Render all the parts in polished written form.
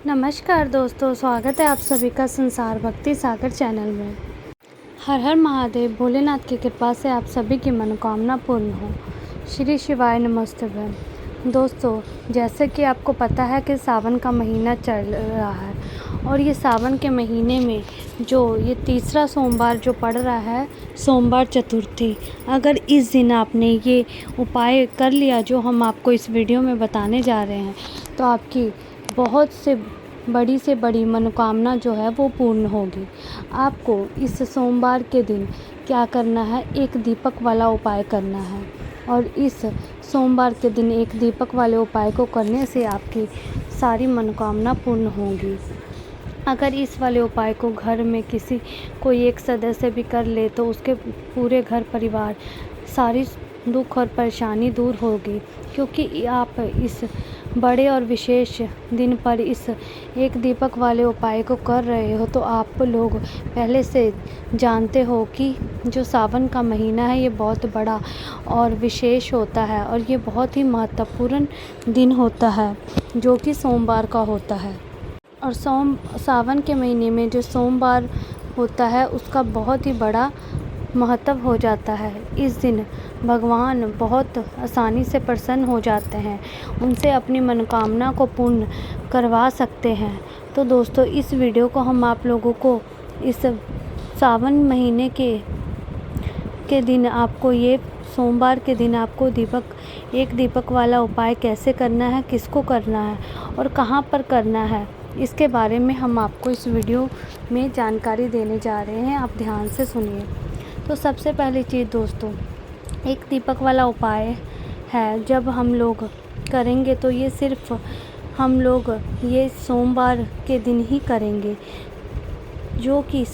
नमस्कार दोस्तों, स्वागत है आप सभी का संसार भक्ति सागर चैनल में। हर हर महादेव। भोलेनाथ की कृपा से आप सभी की मनोकामना पूर्ण हो। श्री शिवाय नमस्तुभ्यं। दोस्तों, जैसे कि आपको पता है कि सावन का महीना चल रहा है और ये सावन के महीने में जो ये तीसरा सोमवार जो पड़ रहा है, सोमवार चतुर्थी, अगर इस दिन आपने ये उपाय कर लिया जो हम आपको इस वीडियो में बताने जा रहे हैं, तो आपकी बहुत से बड़ी मनोकामना जो है वो पूर्ण होगी। आपको इस सोमवार के दिन क्या करना है, एक दीपक वाला उपाय करना है और इस सोमवार के दिन एक दीपक वाले उपाय को करने से आपकी सारी मनोकामना पूर्ण होगी। अगर इस वाले उपाय को घर में किसी कोई एक सदस्य भी कर ले तो उसके पूरे घर परिवार सारी दुख और परेशानी दूर होगी, क्योंकि आप इस बड़े और विशेष दिन पर इस एक दीपक वाले उपाय को कर रहे हो। तो आप लोग पहले से जानते हो कि जो सावन का महीना है ये बहुत बड़ा और विशेष होता है और ये बहुत ही महत्वपूर्ण दिन होता है जो कि सोमवार का होता है। और सावन के महीने में जो सोमवार होता है उसका बहुत ही बड़ा महत्व हो जाता है। इस दिन भगवान बहुत आसानी से प्रसन्न हो जाते हैं, उनसे अपनी मनोकामना को पूर्ण करवा सकते हैं। तो दोस्तों, इस वीडियो को हम आप लोगों को इस सावन महीने के दिन आपको ये सोमवार के दिन आपको एक दीपक वाला उपाय कैसे करना है, किसको करना है और कहाँ पर करना है, इसके बारे में हम आपको इस वीडियो में जानकारी देने जा रहे हैं। आप ध्यान से सुनिए। तो सबसे पहली चीज़ दोस्तों, एक दीपक वाला उपाय है जब हम लोग करेंगे तो ये सिर्फ हम लोग ये सोमवार के दिन ही करेंगे, जो कि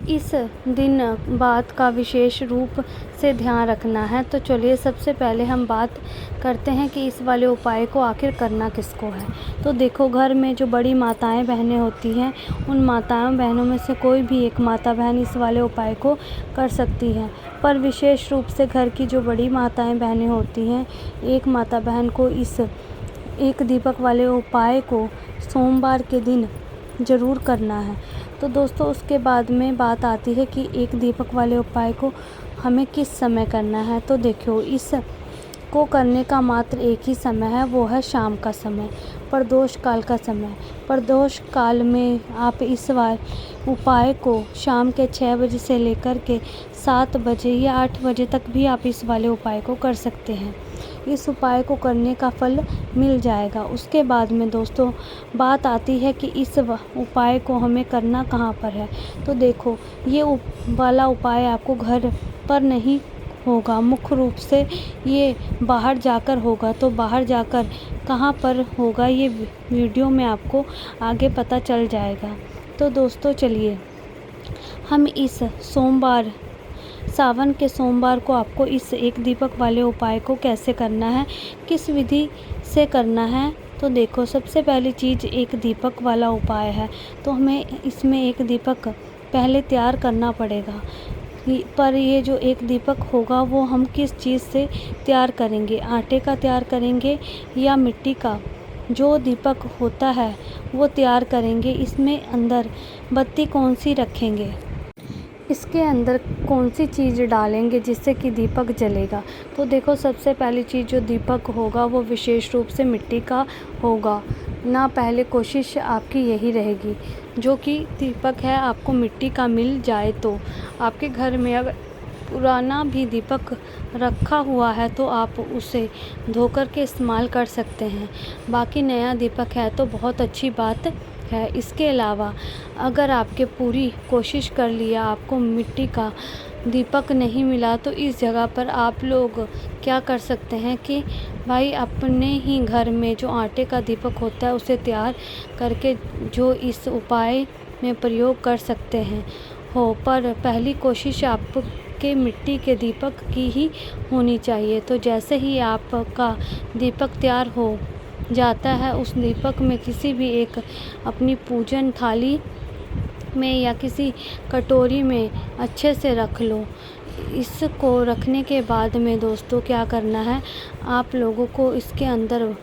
इस दिन बात का विशेष रूप से ध्यान रखना है। तो चलिए सबसे पहले हम बात करते हैं कि इस वाले उपाय को आखिर करना किसको है। तो देखो, घर में जो बड़ी माताएं बहनें होती हैं, उन माताओं बहनों में से कोई भी एक माता बहन इस वाले उपाय को कर सकती हैं, पर विशेष रूप से घर की जो बड़ी माताएं बहनें होती हैं, एक माता बहन को इस एक दीपक वाले उपाय को सोमवार के दिन ज़रूर करना है। तो दोस्तों, उसके बाद में बात आती है कि एक दीपक वाले उपाय को हमें किस समय करना है। तो देखो, इस को करने का मात्र एक ही समय है, वो है शाम का समय, प्रदोष काल का समय। प्रदोष काल में आप इस उपाय को शाम के 6 बजे से लेकर के 7 बजे या 8 बजे तक भी आप इस वाले उपाय को कर सकते हैं। इस उपाय को करने का फल मिल जाएगा। उसके बाद में दोस्तों बात आती है कि इस उपाय को हमें करना कहाँ पर है। तो देखो, ये वाला उपाय आपको घर पर नहीं होगा, मुख्य रूप से ये बाहर जाकर होगा। तो बाहर जाकर कहाँ पर होगा ये वीडियो में आपको आगे पता चल जाएगा। तो दोस्तों चलिए, हम इस सावन के सोमवार को आपको इस एक दीपक वाले उपाय को कैसे करना है, किस विधि से करना है। तो देखो, सबसे पहली चीज़ एक दीपक वाला उपाय है, तो हमें इसमें एक दीपक पहले तैयार करना पड़ेगा। पर ये जो एक दीपक होगा वो हम किस चीज़ से तैयार करेंगे, आटे का तैयार करेंगे या मिट्टी का जो दीपक होता है वो तैयार करेंगे। इसमें अंदर बत्ती कौन सी रखेंगे, इसके अंदर कौन सी चीज़ डालेंगे जिससे कि दीपक जलेगा। तो देखो, सबसे पहली चीज़ जो दीपक होगा वो विशेष रूप से मिट्टी का होगा ना। पहले कोशिश आपकी यही रहेगी, जो कि दीपक है आपको मिट्टी का मिल जाए। तो आपके घर में अगर पुराना भी दीपक रखा हुआ है तो आप उसे धोकर के इस्तेमाल कर सकते हैं। बाकी नया दीपक है तो बहुत अच्छी बात है। इसके अलावा अगर आपके पूरी कोशिश कर लिया, आपको मिट्टी का दीपक नहीं मिला, तो इस जगह पर आप लोग क्या कर सकते हैं कि भाई अपने ही घर में जो आटे का दीपक होता है उसे तैयार करके जो इस उपाय में प्रयोग कर सकते हैं हो। पर पहली कोशिश आपके मिट्टी के दीपक की ही होनी चाहिए। तो जैसे ही आपका दीपक तैयार हो जाता है, उस दीपक में किसी भी एक अपनी पूजन थाली में या किसी कटोरी में अच्छे से रख लो। इसको रखने के बाद में दोस्तों क्या करना है, आप लोगों को इसके अंदर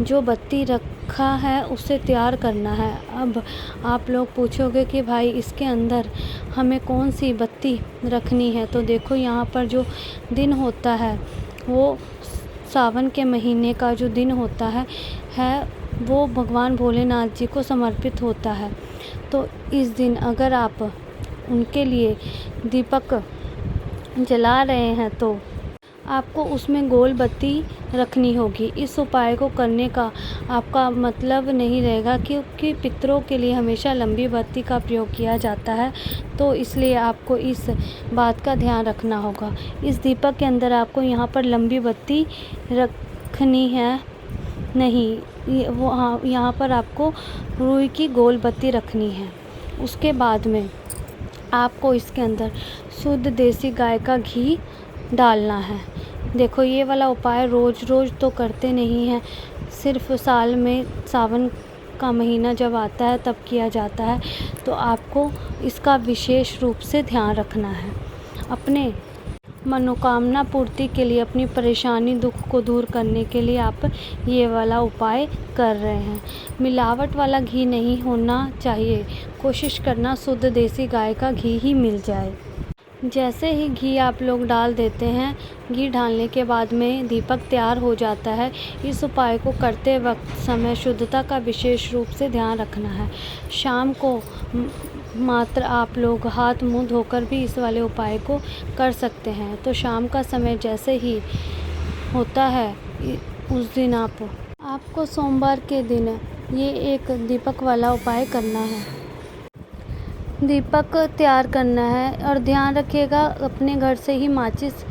जो बत्ती रखा है उसे तैयार करना है। अब आप लोग पूछोगे कि भाई इसके अंदर हमें कौन सी बत्ती रखनी है, तो देखो यहाँ पर जो दिन होता है वो सावन के महीने का जो दिन होता है वो भगवान भोलेनाथ जी को समर्पित होता है। तो इस दिन अगर आप उनके लिए दीपक जला रहे हैं तो आपको उसमें गोल बत्ती रखनी होगी। इस उपाय को करने का आपका मतलब नहीं रहेगा, क्योंकि पितरों के लिए हमेशा लंबी बत्ती का प्रयोग किया जाता है, तो इसलिए आपको इस बात का ध्यान रखना होगा। इस दीपक के अंदर आपको यहाँ पर लंबी बत्ती रखनी है नहीं, यहाँ पर आपको रुई की गोल बत्ती रखनी है। उसके बाद में आपको इसके अंदर शुद्ध देसी गाय का घी डालना है। देखो ये वाला उपाय रोज़ रोज़ तो करते नहीं हैं, सिर्फ साल में सावन का महीना जब आता है तब किया जाता है, तो आपको इसका विशेष रूप से ध्यान रखना है। अपने मनोकामना पूर्ति के लिए, अपनी परेशानी दुख को दूर करने के लिए आप ये वाला उपाय कर रहे हैं। मिलावट वाला घी नहीं होना चाहिए, कोशिश करना शुद्ध देसी गाय का घी ही मिल जाए। जैसे ही घी आप लोग डाल देते हैं, घी डालने के बाद में दीपक तैयार हो जाता है। इस उपाय को करते वक्त समय शुद्धता का विशेष रूप से ध्यान रखना है। शाम को मात्र आप लोग हाथ मुंह धोकर भी इस वाले उपाय को कर सकते हैं। तो शाम का समय जैसे ही होता है उस दिन आपको सोमवार के दिन ये एक दीपक वाला उपाय करना है। दीपक तैयार करना है और ध्यान रखिएगा अपने घर से ही माचिस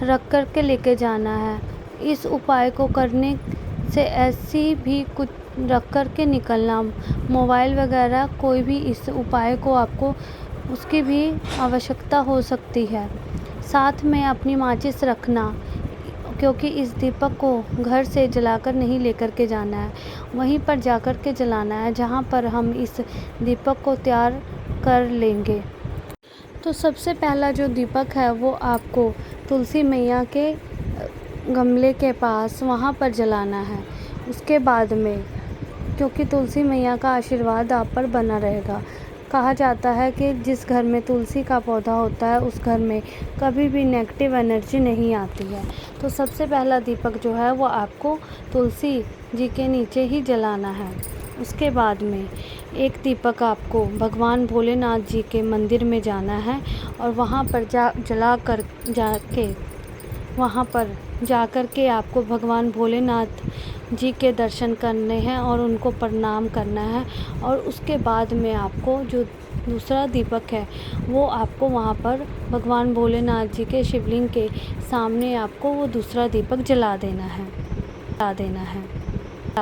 रख कर के लेके जाना है। इस उपाय को करने से ऐसी भी कुछ रख कर के निकलना, मोबाइल वगैरह कोई भी इस उपाय को आपको उसकी भी आवश्यकता हो सकती है। साथ में अपनी माचिस रखना, क्योंकि इस दीपक को घर से जलाकर नहीं लेकर के जाना है, वहीं पर जाकर के जलाना है जहां पर हम इस दीपक को तैयार कर लेंगे। तो सबसे पहला जो दीपक है वो आपको तुलसी मैया के गमले के पास वहाँ पर जलाना है। उसके बाद में, क्योंकि तुलसी मैया का आशीर्वाद आप पर बना रहेगा, कहा जाता है कि जिस घर में तुलसी का पौधा होता है उस घर में कभी भी नेगेटिव एनर्जी नहीं आती है। तो सबसे पहला दीपक जो है वो आपको तुलसी जी के नीचे ही जलाना है। उसके बाद में एक दीपक आपको भगवान भोलेनाथ जी के मंदिर में जाना है और वहाँ पर जाकर के आपको भगवान भोलेनाथ जी के दर्शन करने हैं और उनको प्रणाम करना है। और उसके बाद में आपको जो दूसरा दीपक है वो आपको वहाँ पर भगवान भोलेनाथ जी के शिवलिंग के सामने आपको वो दूसरा दीपक जला देना है।